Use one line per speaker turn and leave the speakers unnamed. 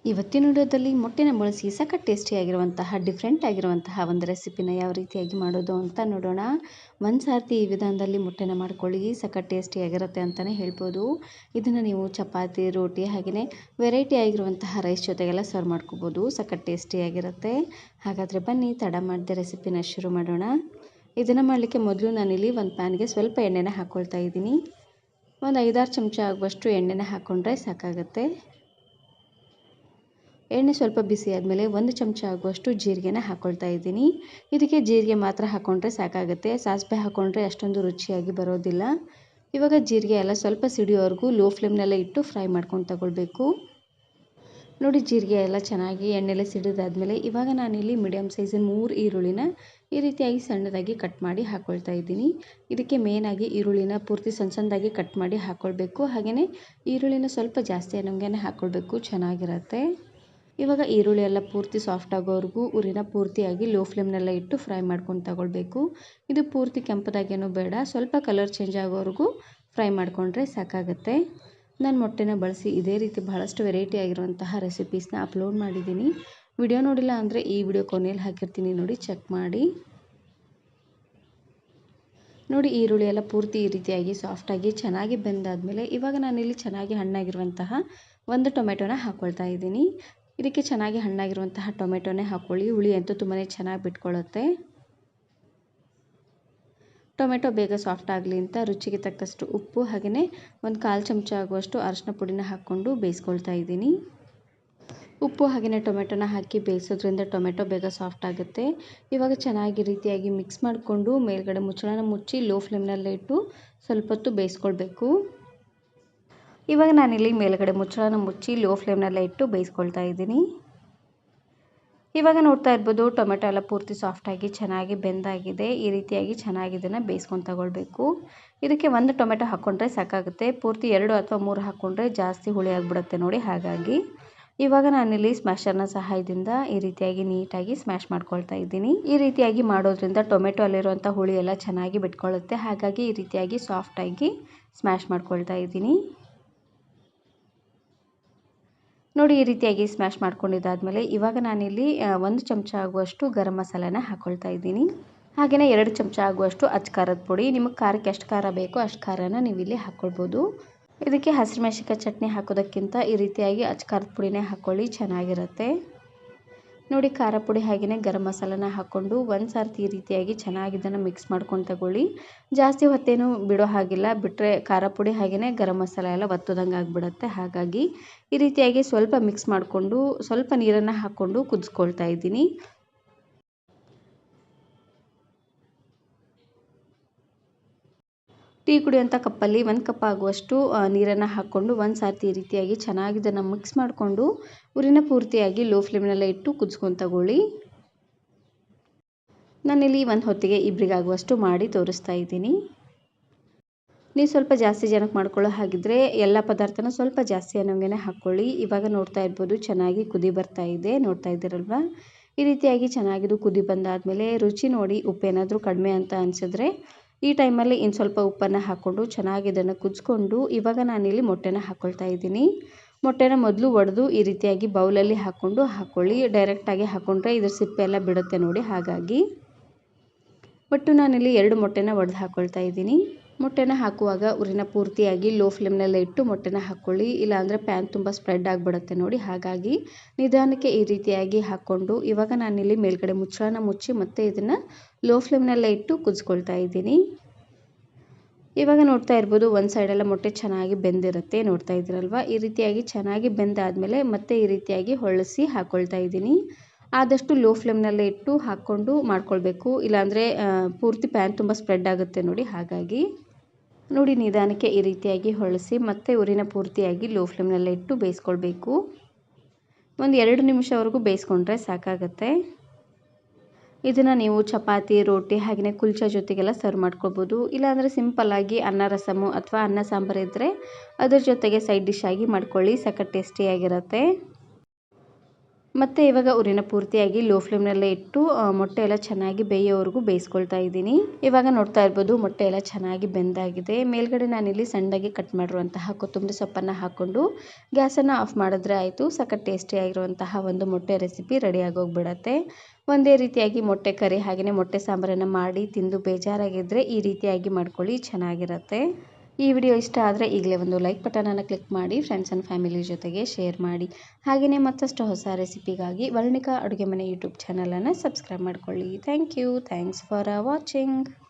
ಇವತ್ತಿನ ವಿಡಿಯೋದಲ್ಲಿ ಮೊಟ್ಟೆನ ಬಳಸಿ ಸಖತ್ ಟೇಸ್ಟಿಯಾಗಿರುವಂತಹ ಡಿಫ್ರೆಂಟ್ ಆಗಿರುವಂತಹ ಒಂದು ರೆಸಿಪಿನ ಯಾವ ರೀತಿಯಾಗಿ ಮಾಡೋದು ಅಂತ ನೋಡೋಣ. ಒಂದು ಸಾರ್ತಿ ಈ ವಿಧಾನದಲ್ಲಿ ಮೊಟ್ಟೆನ ಮಾಡ್ಕೊಳ್ಳಿ, ಸಖತ್ ಟೇಸ್ಟಿಯಾಗಿರುತ್ತೆ ಅಂತಲೇ ಹೇಳ್ಬೋದು. ಇದನ್ನು ನೀವು ಚಪಾತಿ, ರೋಟಿ ಹಾಗೆಯೇ ವೆರೈಟಿ ಆಗಿರುವಂತಹ ರೈಸ್ ಜೊತೆಗೆಲ್ಲ ಸರ್ವ್ ಮಾಡ್ಕೋಬೋದು. ಸಖತ್ ಟೇಸ್ಟಿಯಾಗಿರುತ್ತೆ. ಹಾಗಾದರೆ ಬನ್ನಿ ತಡ ಮಾಡದೆ ರೆಸಿಪಿನ ಶುರು ಮಾಡೋಣ. ಇದನ್ನು ಮಾಡಲಿಕ್ಕೆ ಮೊದಲು ನಾನಿಲ್ಲಿ ಒಂದು ಪ್ಯಾನ್ಗೆ ಸ್ವಲ್ಪ ಎಣ್ಣೆನ ಹಾಕ್ಕೊಳ್ತಾ ಇದ್ದೀನಿ. ಒಂದು 5-6 ಚಮಚ ಆಗುವಷ್ಟು ಎಣ್ಣೆನ ಹಾಕ್ಕೊಂಡ್ರೆ ಸಾಕಾಗುತ್ತೆ. ಎಣ್ಣೆ ಸ್ವಲ್ಪ ಬಿಸಿ ಆದಮೇಲೆ 1 ಚಮಚ ಆಗುವಷ್ಟು ಜೀರಿಗೆನ ಹಾಕ್ಕೊಳ್ತಾ ಇದ್ದೀನಿ. ಇದಕ್ಕೆ ಜೀರಿಗೆ ಮಾತ್ರ ಹಾಕ್ಕೊಂಡ್ರೆ ಸಾಕಾಗುತ್ತೆ. ಸಾಸಿವೆ ಹಾಕ್ಕೊಂಡ್ರೆ ಅಷ್ಟೊಂದು ರುಚಿಯಾಗಿ ಬರೋದಿಲ್ಲ. ಇವಾಗ ಜೀರಿಗೆ ಎಲ್ಲ ಸ್ವಲ್ಪ ಸಿಡಿಯೋವರೆಗೂ ಲೋ ಫ್ಲೇಮ್ನಲ್ಲೇ ಇಟ್ಟು ಫ್ರೈ ಮಾಡ್ಕೊಂಡು ತಗೊಳ್ಬೇಕು. ನೋಡಿ, ಜೀರಿಗೆ ಎಲ್ಲ ಚೆನ್ನಾಗಿ ಎಣ್ಣೆಲೆ ಸಿಡಿದಾದ್ಮೇಲೆ ಇವಾಗ ನಾನಿಲ್ಲಿ ಮೀಡಿಯಮ್ ಸೈಜಿನ 3 ಈರುಳ್ಳಿನ ಈ ರೀತಿಯಾಗಿ ಸಣ್ಣದಾಗಿ ಕಟ್ ಮಾಡಿ ಹಾಕ್ಕೊಳ್ತಾ ಇದ್ದೀನಿ. ಇದಕ್ಕೆ ಮೇನಾಗಿ ಈರುಳ್ಳಿನ ಪೂರ್ತಿ ಸಣ್ಣದಾಗಿ ಕಟ್ ಮಾಡಿ ಹಾಕ್ಕೊಳ್ಬೇಕು. ಹಾಗೆಯೇ ಈರುಳ್ಳಿನ ಸ್ವಲ್ಪ ಜಾಸ್ತಿ ನಮಗೇನೆ ಹಾಕ್ಕೊಳ್ಬೇಕು, ಚೆನ್ನಾಗಿರುತ್ತೆ. ಇವಾಗ ಈರುಳ್ಳಿ ಎಲ್ಲ ಪೂರ್ತಿ ಸಾಫ್ಟ್ ಆಗೋವರೆಗೂ ಉರಿನ ಪೂರ್ತಿಯಾಗಿ ಲೋ ಫ್ಲೇಮ್ನಲ್ಲೇ ಇಟ್ಟು ಫ್ರೈ ಮಾಡ್ಕೊಂಡು ತಗೊಳ್ಬೇಕು. ಇದು ಪೂರ್ತಿ ಕೆಂಪದಾಗೇನೂ ಬೇಡ, ಸ್ವಲ್ಪ ಕಲರ್ ಚೇಂಜ್ ಆಗೋವರೆಗೂ ಫ್ರೈ ಮಾಡಿಕೊಂಡ್ರೆ ಸಾಕಾಗುತ್ತೆ. ನಾನು ಮೊಟ್ಟೆನ ಬಳಸಿ ಇದೇ ರೀತಿ ಬಹಳಷ್ಟು ವೆರೈಟಿ ಆಗಿರುವಂತಹ ರೆಸಿಪೀಸ್ನ ಅಪ್ಲೋಡ್ ಮಾಡಿದ್ದೀನಿ. ವಿಡಿಯೋ ನೋಡಿಲ್ಲ ಅಂದರೆ ಈ ವಿಡಿಯೋ ಕೊನೆಯಲ್ಲಿ ಹಾಕಿರ್ತೀನಿ, ನೋಡಿ ಚೆಕ್ ಮಾಡಿ. ನೋಡಿ, ಈರುಳ್ಳಿ ಎಲ್ಲ ಪೂರ್ತಿ ಈ ರೀತಿಯಾಗಿ ಸಾಫ್ಟಾಗಿ ಚೆನ್ನಾಗಿ ಬೆಂದಾದಮೇಲೆ ಇವಾಗ ನಾನಿಲ್ಲಿ ಚೆನ್ನಾಗಿ ಹಣ್ಣಾಗಿರುವಂತಹ 1 ಟೊಮೆಟೊನ ಹಾಕ್ಕೊಳ್ತಾ ಇದ್ದೀನಿ. ಇದಕ್ಕೆ ಚೆನ್ನಾಗಿ ಹಣ್ಣಾಗಿರುವಂತಹ ಟೊಮೆಟೊನೇ ಹಾಕ್ಕೊಳ್ಳಿ, ಹುಳಿ ಅಂತೂ ತುಂಬಾ ಚೆನ್ನಾಗಿ ಬಿಟ್ಕೊಳ್ಳುತ್ತೆ. ಟೊಮೆಟೊ ಬೇಗ ಸಾಫ್ಟ್ ಆಗಲಿ ಅಂತ ರುಚಿಗೆ ತಕ್ಕಷ್ಟು ಉಪ್ಪು ಹಾಗೆಯೇ 1/4 ಚಮಚ ಆಗುವಷ್ಟು ಅರಿಶಿನ ಪುಡಿನ ಹಾಕ್ಕೊಂಡು ಬೇಯಿಸ್ಕೊಳ್ತಾ ಇದ್ದೀನಿ. ಉಪ್ಪು ಹಾಗೆಯೇ ಟೊಮೆಟೊನ ಹಾಕಿ ಬೇಯಿಸೋದ್ರಿಂದ ಟೊಮೆಟೊ ಬೇಗ ಸಾಫ್ಟ್ ಆಗುತ್ತೆ. ಇವಾಗ ಚೆನ್ನಾಗಿ ರೀತಿಯಾಗಿ ಮಿಕ್ಸ್ ಮಾಡಿಕೊಂಡು ಮೇಲ್ಗಡೆ ಮುಚ್ಚಳನ ಮುಚ್ಚಿ ಲೋ ಫ್ಲೇಮ್ನಲ್ಲೇ ಇಟ್ಟು ಸ್ವಲ್ಪ ಹೊತ್ತು ಬೇಯಿಸ್ಕೊಳ್ಬೇಕು. ಇವಾಗ ನಾನಿಲ್ಲಿ ಮೇಲ್ಗಡೆ ಮುಚ್ಚಳನ ಮುಚ್ಚಿ ಲೋ ಫ್ಲೇಮ್ನಲ್ಲೇ ಇಟ್ಟು ಬೇಯಿಸ್ಕೊಳ್ತಾ ಇದ್ದೀನಿ. ಇವಾಗ ನೋಡ್ತಾ ಇರ್ಬೋದು, ಟೊಮೆಟೊ ಎಲ್ಲ ಪೂರ್ತಿ ಸಾಫ್ಟಾಗಿ ಚೆನ್ನಾಗಿ ಬೆಂದಾಗಿದೆ. ಈ ರೀತಿಯಾಗಿ ಚೆನ್ನಾಗಿ ಇದನ್ನು ಬೇಯಿಸ್ಕೊಂಡು ತಗೊಳ್ಬೇಕು. ಇದಕ್ಕೆ 1 ಟೊಮೆಟೊ ಹಾಕ್ಕೊಂಡ್ರೆ ಸಾಕಾಗುತ್ತೆ. ಪೂರ್ತಿ 2 ಅಥವಾ 3 ಹಾಕ್ಕೊಂಡ್ರೆ ಜಾಸ್ತಿ ಹುಳಿ ಆಗಿಬಿಡುತ್ತೆ ನೋಡಿ. ಹಾಗಾಗಿ ಇವಾಗ ನಾನಿಲ್ಲಿ ಸ್ಮ್ಯಾಶರ್ನ ಸಹಾಯದಿಂದ ಈ ರೀತಿಯಾಗಿ ನೀಟಾಗಿ ಸ್ಮ್ಯಾಶ್ ಮಾಡ್ಕೊಳ್ತಾ ಇದ್ದೀನಿ. ಈ ರೀತಿಯಾಗಿ ಮಾಡೋದ್ರಿಂದ ಟೊಮೆಟೊ ಅಲ್ಲಿರುವಂಥ ಹುಳಿ ಎಲ್ಲ ಚೆನ್ನಾಗಿ ಬಿಟ್ಕೊಳ್ಳುತ್ತೆ. ಹಾಗಾಗಿ ಈ ರೀತಿಯಾಗಿ ಸಾಫ್ಟಾಗಿ ಸ್ಮ್ಯಾಶ್ ಮಾಡ್ಕೊಳ್ತಾ ಇದ್ದೀನಿ. ನೋಡಿ, ಈ ರೀತಿಯಾಗಿ ಸ್ಮ್ಯಾಶ್ ಮಾಡ್ಕೊಂಡಿದ್ದಾದಮೇಲೆ ಇವಾಗ ನಾನಿಲ್ಲಿ 1 ಚಮಚ ಆಗುವಷ್ಟು ಗರಂ ಮಸಾಲೆನ ಹಾಕ್ಕೊಳ್ತಾ ಇದ್ದೀನಿ. ಹಾಗೆಯೇ 2 ಚಮಚ ಆಗುವಷ್ಟು ಅಚ್ಚ ಖಾರದ ಪುಡಿ. ನಿಮಗೆ ಖಾರಕ್ಕೆ ಎಷ್ಟು ಖಾರ ಬೇಕೋ ಅಷ್ಟು ಖಾರನ ನೀವು ಇಲ್ಲಿ ಹಾಕ್ಕೊಳ್ಬೋದು. ಇದಕ್ಕೆ ಹಸಿಮೆಣಸಿನಕಾಯಿ ಚಟ್ನಿ ಹಾಕೋದಕ್ಕಿಂತ ಈ ರೀತಿಯಾಗಿ ಅಚ್ಚ ಖಾರದ ಪುಡಿನೇ ಹಾಕ್ಕೊಳ್ಳಿ, ಚೆನ್ನಾಗಿರುತ್ತೆ. ನೋಡಿ, ಖಾರ ಪುಡಿ ಹಾಗೆಯೇ ಗರಂ ಮಸಾಲನ ಹಾಕ್ಕೊಂಡು ಒಂದು ಸಾರ್ತಿ ಈ ರೀತಿಯಾಗಿ ಚೆನ್ನಾಗಿ ಇದನ್ನು ಮಿಕ್ಸ್ ಮಾಡ್ಕೊಂಡು ತಗೊಳ್ಳಿ. ಜಾಸ್ತಿ ಹೊತ್ತೇನು ಬಿಡೋ ಹಾಗಿಲ್ಲ, ಬಿಟ್ಟರೆ ಖಾರ ಪುಡಿ ಹಾಗೆಯೇ ಗರಂ ಮಸಾಲ ಎಲ್ಲ ಒತ್ತೋದಂಗೆ ಆಗಿಬಿಡುತ್ತೆ. ಹಾಗಾಗಿ ಈ ರೀತಿಯಾಗಿ ಸ್ವಲ್ಪ ಮಿಕ್ಸ್ ಮಾಡಿಕೊಂಡು ಸ್ವಲ್ಪ ನೀರನ್ನು ಹಾಕ್ಕೊಂಡು ಕುದಿಸ್ಕೊಳ್ತಾ ಇದ್ದೀನಿ. ಟೀ ಕುಡಿಯೋಂಥ ಕಪ್ಪಲ್ಲಿ 1 ಕಪ್ ಆಗುವಷ್ಟು ನೀರನ್ನು ಹಾಕ್ಕೊಂಡು ಒಂದು ಸಾರ್ತಿ ಈ ರೀತಿಯಾಗಿ ಚೆನ್ನಾಗಿ ಇದನ್ನು ಮಿಕ್ಸ್ ಮಾಡಿಕೊಂಡು ಉರಿನ ಪೂರ್ತಿಯಾಗಿ ಲೋ ಫ್ಲೇಮ್ನಲ್ಲೇ ಇಟ್ಟು ಕುದಿಸ್ಕೊಂಡು ತಗೊಳ್ಳಿ. ನಾನಿಲ್ಲಿ ಒಂದು ಹೊತ್ತಿಗೆ ಇಬ್ಬರಿಗಾಗುವಷ್ಟು ಮಾಡಿ ತೋರಿಸ್ತಾ ಇದ್ದೀನಿ. ನೀವು ಸ್ವಲ್ಪ ಜಾಸ್ತಿ ಜನಕ್ಕೆ ಮಾಡ್ಕೊಳ್ಳೋ ಹಾಗಿದ್ರೆ ಎಲ್ಲ ಪದಾರ್ಥನ ಸ್ವಲ್ಪ ಜಾಸ್ತಿ ಅನ್ನೋಂಗೆ ಹಾಕ್ಕೊಳ್ಳಿ. ಇವಾಗ ನೋಡ್ತಾ ಇರ್ಬೋದು, ಚೆನ್ನಾಗಿ ಕುದಿ ಬರ್ತಾ ಇದೆ, ನೋಡ್ತಾ ಇದ್ದೀರಲ್ವ. ಈ ರೀತಿಯಾಗಿ ಚೆನ್ನಾಗಿದು ಕುದಿ ಬಂದಾದಮೇಲೆ ರುಚಿ ನೋಡಿ, ಉಪ್ಪೇನಾದರೂ ಕಡಿಮೆ ಅಂತ ಅನಿಸಿದ್ರೆ ಈ ಟೈಮಲ್ಲಿ ಇನ್ನು ಸ್ವಲ್ಪ ಉಪ್ಪನ್ನು ಹಾಕ್ಕೊಂಡು ಚೆನ್ನಾಗಿ ಇದನ್ನು ಕುದಿಸ್ಕೊಂಡು ಇವಾಗ ನಾನಿಲ್ಲಿ ಮೊಟ್ಟೆನ ಹಾಕ್ಕೊಳ್ತಾ ಇದ್ದೀನಿ. ಮೊಟ್ಟೆನ ಮೊದಲು ಒಡೆದು ಈ ರೀತಿಯಾಗಿ ಬೌಲಲ್ಲಿ ಹಾಕ್ಕೊಳ್ಳಿ. ಡೈರೆಕ್ಟಾಗಿ ಹಾಕ್ಕೊಂಡ್ರೆ ಇದ್ರ ಸಿಪ್ಪೆ ಎಲ್ಲ ಬಿಡುತ್ತೆ ನೋಡಿ. ಹಾಗಾಗಿ ಒಟ್ಟು ನಾನಿಲ್ಲಿ 2 ಮೊಟ್ಟೆನ ಒಡೆದು ಹಾಕ್ಕೊಳ್ತಾ ಇದ್ದೀನಿ. ಮೊಟ್ಟೆನ ಹಾಕುವಾಗ ಉರಿನ ಪೂರ್ತಿಯಾಗಿ ಲೋ ಫ್ಲೇಮ್ನಲ್ಲೇ ಇಟ್ಟು ಮೊಟ್ಟೆನ ಹಾಕ್ಕೊಳ್ಳಿ, ಇಲ್ಲಾಂದರೆ ಪ್ಯಾನ್ ತುಂಬ ಸ್ಪ್ರೆಡ್ ಆಗಿಬಿಡುತ್ತೆ ನೋಡಿ. ಹಾಗಾಗಿ ನಿಧಾನಕ್ಕೆ ಈ ರೀತಿಯಾಗಿ ಹಾಕ್ಕೊಂಡು ಇವಾಗ ನಾನಿಲ್ಲಿ ಮೇಲ್ಗಡೆ ಮುಚ್ಚಳನ ಮುಚ್ಚಿ ಮತ್ತೆ ಇದನ್ನು ಲೋ ಫ್ಲೇಮ್ನಲ್ಲೇ ಇಟ್ಟು ಕುದಿಸ್ಕೊಳ್ತಾ ಇದ್ದೀನಿ. ಇವಾಗ ನೋಡ್ತಾ ಇರ್ಬೋದು, ಒಂದು ಸೈಡೆಲ್ಲ ಮೊಟ್ಟೆ ಚೆನ್ನಾಗಿ ಬೆಂದಿರುತ್ತೆ, ನೋಡ್ತಾ ಇದ್ದೀರಲ್ವ. ಈ ರೀತಿಯಾಗಿ ಚೆನ್ನಾಗಿ ಬೆಂದಾದಮೇಲೆ ಮತ್ತೆ ಈ ರೀತಿಯಾಗಿ ಹೊಳಿಸಿ ಹಾಕ್ಕೊಳ್ತಾ ಇದ್ದೀನಿ. ಆದಷ್ಟು ಲೋ ಫ್ಲೇಮ್ನಲ್ಲೇ ಇಟ್ಟು ಹಾಕ್ಕೊಂಡು ಮಾಡ್ಕೊಳ್ಬೇಕು, ಇಲ್ಲಾಂದರೆ ಪೂರ್ತಿ ಪ್ಯಾನ್ ತುಂಬ ಸ್ಪ್ರೆಡ್ ಆಗುತ್ತೆ ನೋಡಿ. ಹಾಗಾಗಿ ನೋಡಿ, ನಿಧಾನಕ್ಕೆ ಈ ರೀತಿಯಾಗಿ ಹೊಳಿಸಿ ಮತ್ತೆ ಉರಿನ ಪೂರ್ತಿಯಾಗಿ ಲೋ ಫ್ಲೇಮ್ನಲ್ಲೇ ಇಟ್ಟು ಬೇಯಿಸ್ಕೊಳ್ಬೇಕು. ಒಂದು 2 ನಿಮಿಷವರೆಗೂ ಬೇಯಿಸ್ಕೊಂಡ್ರೆ ಸಾಕಾಗುತ್ತೆ. ಇದನ್ನು ನೀವು ಚಪಾತಿ, ರೋಟಿ ಹಾಗೆಯೇ ಕುಲ್ಚಾ ಜೊತೆಗೆಲ್ಲ ಸರ್ವ್ ಮಾಡ್ಕೊಳ್ಬೋದು. ಇಲ್ಲಾಂದರೆ ಸಿಂಪಲ್ಲಾಗಿ ಅನ್ನ ರಸಮು ಅಥವಾ ಅನ್ನ ಸಾಂಬಾರು ಇದ್ದರೆ ಅದ್ರ ಜೊತೆಗೆ ಸೈಡ್ ಡಿಶ್ ಆಗಿ ಮಾಡ್ಕೊಳ್ಳಿ, ಸಖತ್ ಟೇಸ್ಟಿಯಾಗಿರುತ್ತೆ. ಮತ್ತು ಇವಾಗ ಉರಿನ ಪೂರ್ತಿಯಾಗಿ ಲೋ ಫ್ಲೇಮ್ನಲ್ಲೇ ಇಟ್ಟು ಮೊಟ್ಟೆ ಎಲ್ಲ ಚೆನ್ನಾಗಿ ಬೇಯೋವರೆಗೂ ಬೇಯಿಸ್ಕೊಳ್ತಾ ಇದ್ದೀನಿ. ಇವಾಗ ನೋಡ್ತಾ ಇರ್ಬೋದು ಮೊಟ್ಟೆ ಎಲ್ಲ ಚೆನ್ನಾಗಿ ಬೆಂದಾಗಿದೆ. ಮೇಲ್ಗಡೆ ನಾನಿಲ್ಲಿ ಸಣ್ಣದಾಗಿ ಕಟ್ ಮಾಡಿರುವಂತಹ ಕೊತ್ತಂಬರಿ ಸೊಪ್ಪನ್ನು ಹಾಕ್ಕೊಂಡು ಗ್ಯಾಸನ್ನು ಆಫ್ ಮಾಡಿದ್ರೆ ಆಯಿತು. ಸಖತ್ ಟೇಸ್ಟಿಯಾಗಿರುವಂತಹ ಒಂದು ಮೊಟ್ಟೆ ರೆಸಿಪಿ ರೆಡಿ ಆಗೋಗ್ಬಿಡತ್ತೆ. ಒಂದೇ ರೀತಿಯಾಗಿ ಮೊಟ್ಟೆ ಕರಿ ಹಾಗೆಯೇ ಮೊಟ್ಟೆ ಸಾಂಬಾರನ್ನು ಮಾಡಿ ತಿಂದು ಬೇಜಾರಾಗಿದ್ದರೆ ಈ ರೀತಿಯಾಗಿ ಮಾಡ್ಕೊಳ್ಳಿ, ಚೆನ್ನಾಗಿರುತ್ತೆ. ಈ ವಿಡಿಯೋ ಇಷ್ಟ ಆದರೆ ಈಗಲೇ ಒಂದು ಲೈಕ್ ಬಟನನ್ನು ಕ್ಲಿಕ್ ಮಾಡಿ, ಫ್ರೆಂಡ್ಸ್ ಆ್ಯಂಡ್ ಫ್ಯಾಮಿಲಿ ಜೊತೆಗೆ ಶೇರ್ ಮಾಡಿ. ಹಾಗೆಯೇ ಮತ್ತಷ್ಟು ಹೊಸ ರೆಸಿಪಿಗಾಗಿ ವರ್ಣಿಕಾ ಅಡುಗೆ ಮನೆ ಯೂಟ್ಯೂಬ್ ಚಾನಲನ್ನು ಸಬ್ಸ್ಕ್ರೈಬ್ ಮಾಡ್ಕೊಳ್ಳಿ. Thank you. Thanks for watching.